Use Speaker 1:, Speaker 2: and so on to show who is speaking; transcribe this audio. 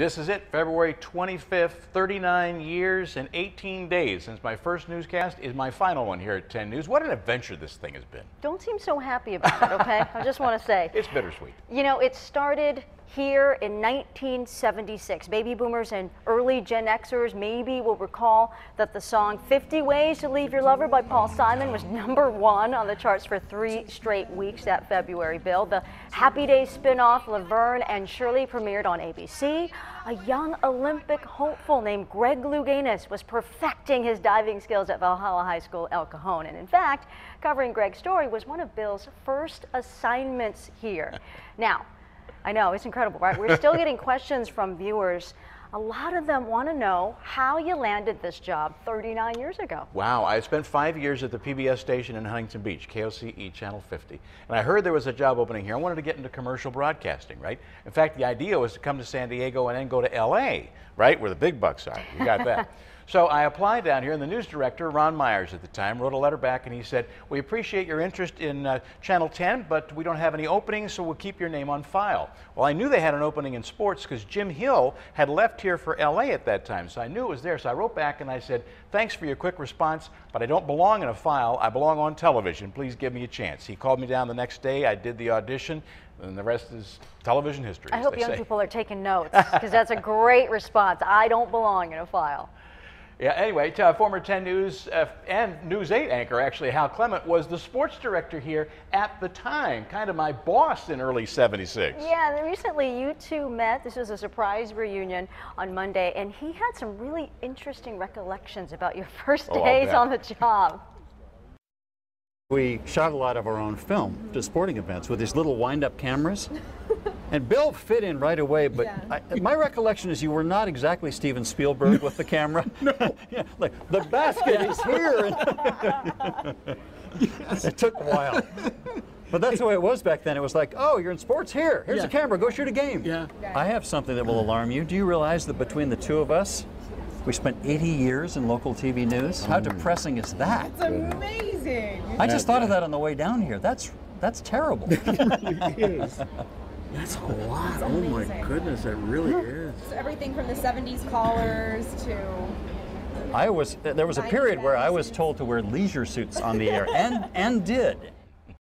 Speaker 1: This is it, February 25th, 39 years and 18 days since my first newscast is my final one here at 10 News. What an adventure this thing has been.
Speaker 2: Don't seem so happy about it, okay? I just want to say.
Speaker 1: It's bittersweet.
Speaker 2: You know, it started here in 1976. Baby boomers and early Gen Xers maybe will recall that the song 50 Ways to Leave Your Lover by Paul Simon was #1 on the charts for 3 straight weeks that February, Bill. The Happy Days spin-off Laverne and Shirley premiered on ABC. A young Olympic hopeful named Greg Louganis was perfecting his diving skills at Valhalla High School, El Cajon. And in fact, covering Greg's story was one of Bill's first assignments here. Now, I know, it's incredible, right? We're still getting questions from viewers. A lot of them want to know how you landed this job 39 years ago.
Speaker 1: Wow, I spent 5 years at the PBS station in Huntington Beach, KOCE Channel 50. And I heard there was a job opening here. I wanted to get into commercial broadcasting, right? In fact, the idea was to come to San Diego and then go to LA, right? Where the big bucks are. You got that. So I applied down here, and the news director, Ron Myers at the time, wrote a letter back, and he said, we appreciate your interest in Channel 10, but we don't have any openings, so we'll keep your name on file. Well, I knew they had an opening in sports because Jim Hill had left here for LA at that time, so I knew it was there. So I wrote back and I said, thanks for your quick response, but I don't belong in a file. I belong on television. Please give me a chance. He called me down the next day. I did the audition, and the rest is television history.
Speaker 2: I hope young people are taking notes, because that's a great response. I don't belong in a file.
Speaker 1: Yeah, anyway, former 10 News and News 8 anchor, actually, Hal Clement, was the sports director here at the time, kind of my boss in early '76.
Speaker 2: Yeah, and recently you two met. This was a surprise reunion on Monday, and he had some really interesting recollections about your first days on the job.
Speaker 3: We shot a lot of our own film to sporting events with these little wind-up cameras. And Bill fit in right away, but my recollection is you were not exactly Steven Spielberg with the camera. No. Yeah, like, the basket is here. Yes. It took a while. But that's the way it was back then. It was like, oh, you're in sports here. Here's a camera. Go shoot a game. Yeah. I have something that will alarm you. Do you realize that between the two of us, we spent 80 years in local TV news? How depressing is that?
Speaker 4: It's amazing.
Speaker 3: I just thought of that on the way down here. That's terrible.
Speaker 5: It is. That's a lot. Oh my goodness, it really is.
Speaker 4: So everything from the 70s callers to...
Speaker 3: There was a period where I was told to wear leisure suits on the air, and did.